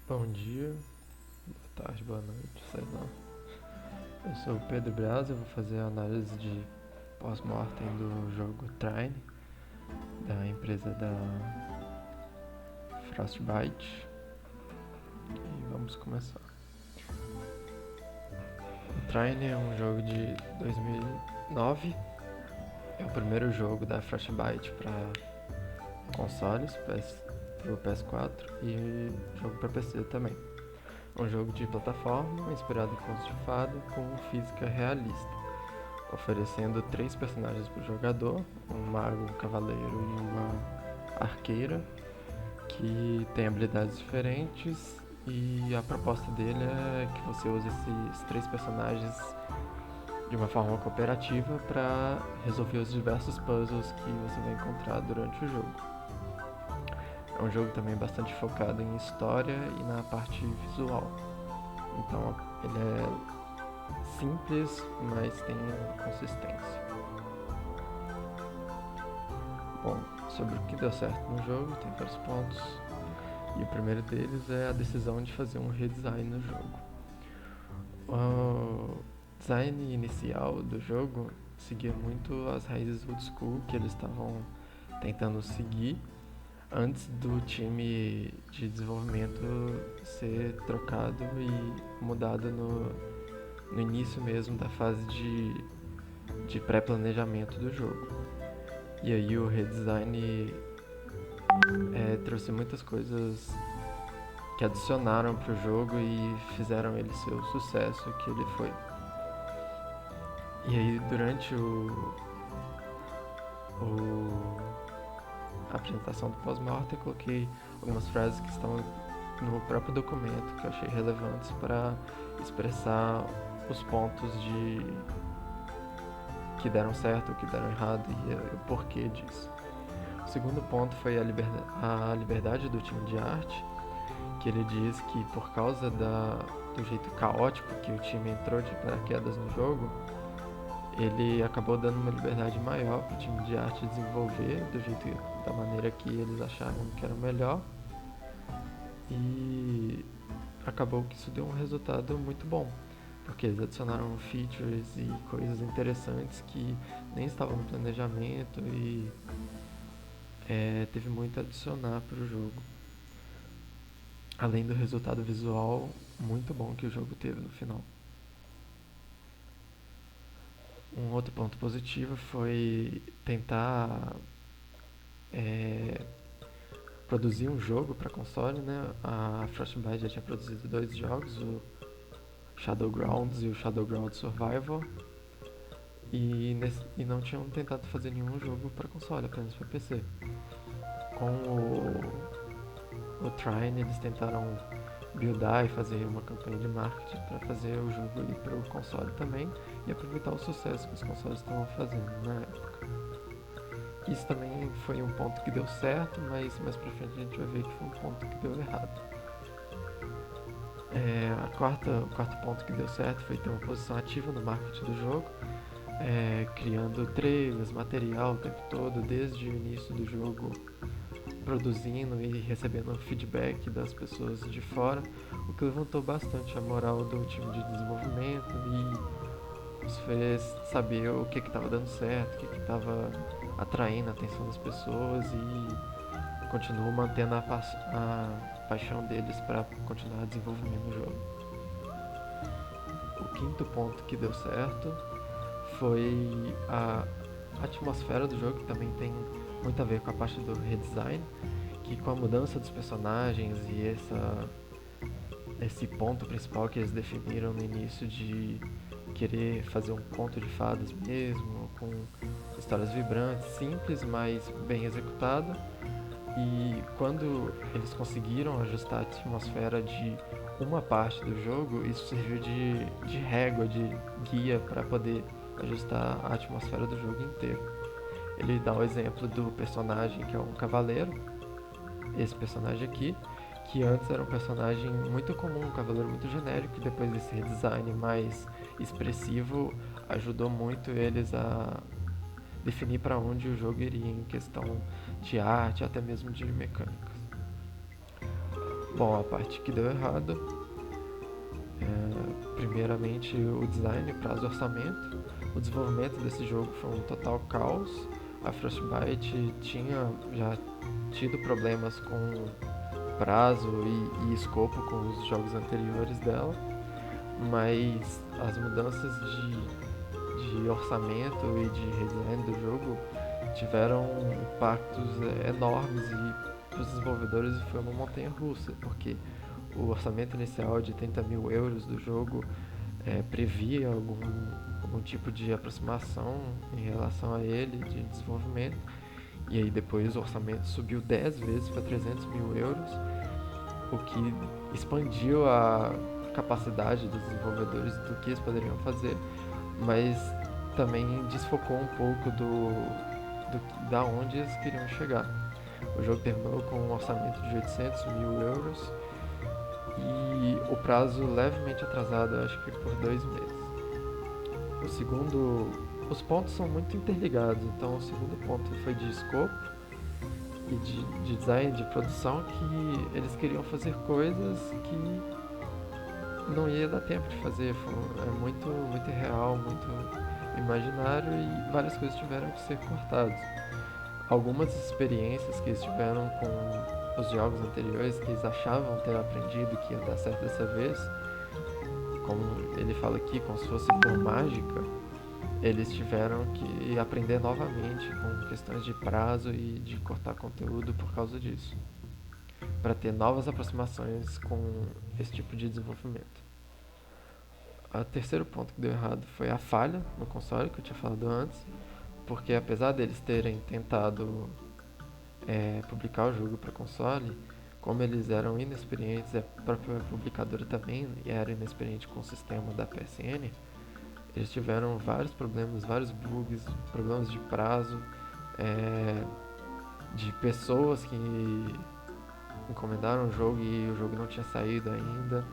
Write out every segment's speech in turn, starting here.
Bom dia, boa tarde, boa noite, sei lá. Eu sou o Pedro Braz e eu vou fazer a análise de pós-mortem do jogo Trine, da empresa da Frostbite. E vamos começar. O Trine é um jogo de 2009, é o primeiro jogo da Frostbite para consoles, pro PS4 e jogo para PC também. Um jogo de plataforma inspirado em contos de fada com física realista, oferecendo 3 personagens para o jogador, um mago, um cavaleiro e uma arqueira, que tem habilidades diferentes, e a proposta dele é que você use esses 3 personagens de uma forma cooperativa para resolver os diversos puzzles que você vai encontrar durante o jogo. É um jogo também bastante focado em história e na parte visual. Então ele é simples, mas tem consistência. Bom, sobre o que deu certo no jogo, tem vários pontos. E o primeiro deles é a decisão de fazer um redesign no jogo. O design inicial do jogo seguia muito as raízes old school que eles estavam tentando seguir antes do time de desenvolvimento ser trocado e mudado no início mesmo da fase de pré-planejamento do jogo. E aí o redesign trouxe muitas coisas que adicionaram pro jogo e fizeram ele ser o sucesso que ele foi. E aí durante a apresentação do pós-mortem eu coloquei algumas frases que estão no próprio documento que eu achei relevantes para expressar os pontos de que deram certo, o que deram errado e o porquê disso. O segundo ponto foi a liberdade do time de arte, que ele diz que por causa do jeito caótico que o time entrou de paraquedas no jogo, ele acabou dando uma liberdade maior para o time de arte desenvolver da maneira que eles acharam que era melhor, e acabou que isso deu um resultado muito bom, porque eles adicionaram features e coisas interessantes que nem estavam no planejamento e teve muito a adicionar para o jogo. Além do resultado visual muito bom que o jogo teve no final. Um outro ponto positivo foi tentar produzir um jogo para console, né? A Frostbite já tinha produzido 2 jogos, o Shadowgrounds e o Shadowgrounds Survival, e não tinham tentado fazer nenhum jogo para console, apenas para PC. Com o Trine eles tentaram buildar e fazer uma campanha de marketing para fazer o jogo ir para o console também e aproveitar o sucesso que os consoles estavam fazendo na época. Isso também foi um ponto que deu certo, mas mais pra frente a gente vai ver que foi um ponto que deu errado. O quarto ponto que deu certo foi ter uma posição ativa no marketing do jogo, criando trailers, material o tempo todo, desde o início do jogo, produzindo e recebendo feedback das pessoas de fora, o que levantou bastante a moral do time de desenvolvimento e nos fez saber o que estava dando certo, o que estava atraindo a atenção das pessoas, e continuou mantendo a paixão deles para continuar desenvolvendo o jogo. O quinto ponto que deu certo foi a atmosfera do jogo, que também tem muito a ver com a parte do redesign, que com a mudança dos personagens e esse ponto principal que eles definiram no início de querer fazer um conto de fadas mesmo, com histórias vibrantes, simples, mas bem executada. E quando eles conseguiram ajustar a atmosfera de uma parte do jogo, isso serviu de régua, de guia para poder ajustar a atmosfera do jogo inteiro. Ele dá o exemplo do personagem que é um cavaleiro, esse personagem aqui, que antes era um personagem muito comum, um cavaleiro muito genérico, e depois desse redesign mais expressivo ajudou muito eles a definir para onde o jogo iria em questão de arte, até mesmo de mecânicas. Bom, a parte que deu errado, primeiramente o design, o prazo e o orçamento. O desenvolvimento desse jogo foi um total caos. A Frostbite tinha já tido problemas com prazo e escopo com os jogos anteriores dela, mas as mudanças de orçamento e de redesign do jogo tiveram impactos enormes e para os desenvolvedores foi uma montanha russa, porque o orçamento inicial de 30 mil euros do jogo previa algum tipo de aproximação em relação a ele, de desenvolvimento, e aí depois o orçamento subiu 10 vezes para 300 mil euros, o que expandiu a capacidade dos desenvolvedores do que eles poderiam fazer, mas também desfocou um pouco da onde eles queriam chegar. O jogo terminou com um orçamento de 800 mil euros e o prazo levemente atrasado, acho que por 2 meses. O segundo, os pontos são muito interligados, então o segundo ponto foi de escopo e de design de produção, que eles queriam fazer coisas que não ia dar tempo de fazer, é muito irreal, muito imaginário e várias coisas tiveram que ser cortadas. Algumas experiências que eles tiveram com os jogos anteriores, que eles achavam ter aprendido que ia dar certo dessa vez, como ele fala aqui, como se fosse por mágica, eles tiveram que aprender novamente com questões de prazo e de cortar conteúdo por causa disso, para ter novas aproximações com esse tipo de desenvolvimento. O terceiro ponto que deu errado foi a falha no console, que eu tinha falado antes, porque apesar deles terem tentado publicar o jogo para console, como eles eram inexperientes, a própria publicadora também era inexperiente com o sistema da PSN, eles tiveram vários problemas, vários bugs, problemas de prazo, de pessoas que encomendaram o jogo e o jogo não tinha saído ainda.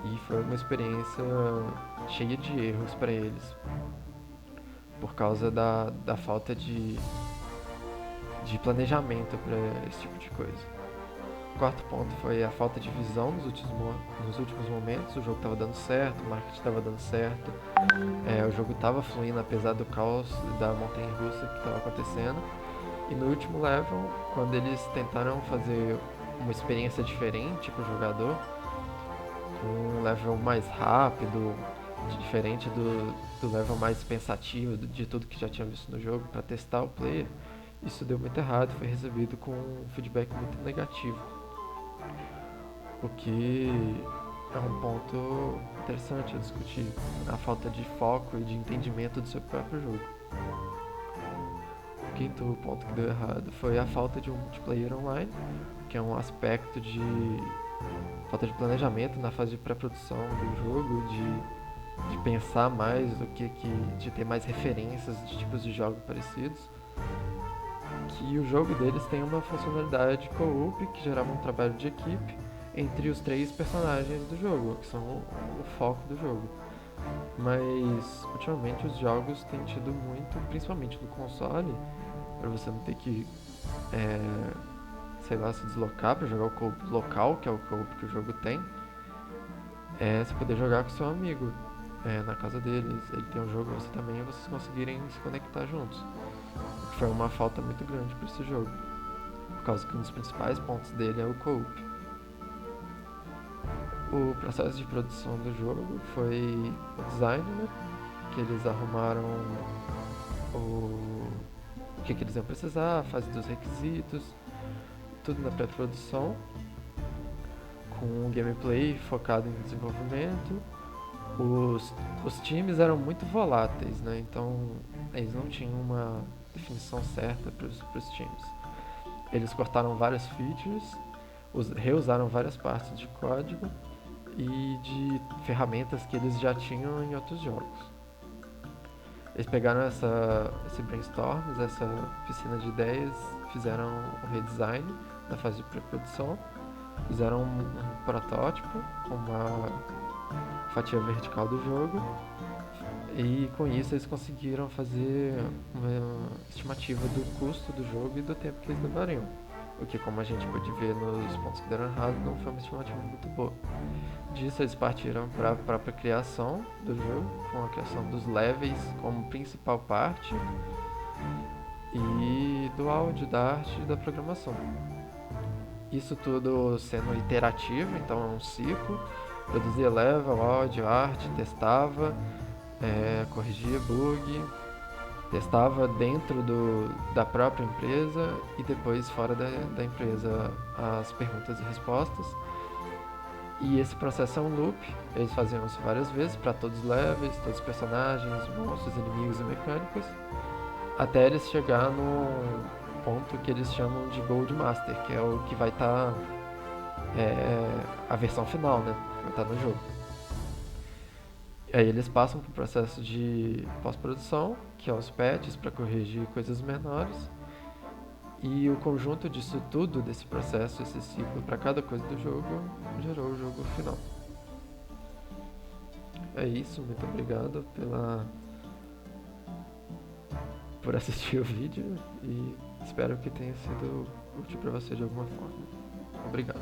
E foi uma experiência cheia de erros para eles, por causa da falta de planejamento para esse tipo de coisa. O quarto ponto foi a falta de visão nos últimos momentos. O jogo estava dando certo, o marketing estava dando certo, o jogo estava fluindo apesar do caos da montanha russa que estava acontecendo. E no último level, quando eles tentaram fazer uma experiência diferente para o jogador, um level mais rápido, diferente do level mais pensativo de tudo que já tinha visto no jogo, para testar o player, isso deu muito errado, foi recebido com um feedback muito negativo, o que é um ponto interessante a discutir, a falta de foco e de entendimento do seu próprio jogo. O quinto ponto que deu errado foi a falta de um multiplayer online, que é um aspecto de falta de planejamento na fase de pré-produção do jogo, de pensar mais de ter mais referências de tipos de jogos parecidos, que o jogo deles tem uma funcionalidade co-op que gerava um trabalho de equipe entre os 3 personagens do jogo, que são o foco do jogo. Mas ultimamente os jogos têm tido muito, principalmente no console, para você não ter que se deslocar para jogar o co-op local, que é o co-op que o jogo tem, você poder jogar com seu amigo na casa deles, ele tem um jogo, você também, e vocês conseguirem se conectar juntos. O que foi uma falta muito grande para esse jogo, por causa que um dos principais pontos dele é o co-op. O processo de produção do jogo foi o design, né? Que eles arrumaram o que eles iam precisar, a fase dos requisitos, tudo na pré-produção, com um gameplay focado em desenvolvimento. Os times eram muito voláteis, né? Então eles não tinham uma definição certa para os times. Eles cortaram várias features, reusaram várias partes de código e de ferramentas que eles já tinham em outros jogos. Eles pegaram esse brainstorm, essa piscina de ideias, fizeram um redesign na fase de pré-produção, fizeram um protótipo com uma fatia vertical do jogo e com isso eles conseguiram fazer uma estimativa do custo do jogo e do tempo que eles levariam. o que, como a gente pôde ver nos pontos que deram errado, não foi uma estimativa muito boa. Disso eles partiram para a própria criação do jogo, com a criação dos levels como principal parte, e do áudio, da arte e da programação. Isso tudo sendo iterativo, então é um ciclo. Produzia level, áudio, arte, testava, corrigia bug, testava dentro da própria empresa e depois fora da empresa as perguntas e respostas. E esse processo é um loop, eles faziam isso várias vezes para todos os levels, todos os personagens, monstros, inimigos e mecânicas, até eles chegar no ponto que eles chamam de Gold Master, que é o que vai estar a versão final, né? Vai estar no jogo. E aí eles passam para o processo de pós-produção, que é os patches para corrigir coisas menores. E o conjunto disso tudo, desse processo, esse ciclo para cada coisa do jogo, gerou o jogo final. É isso, muito obrigado por assistir o vídeo e espero que tenha sido útil para você de alguma forma. Obrigado.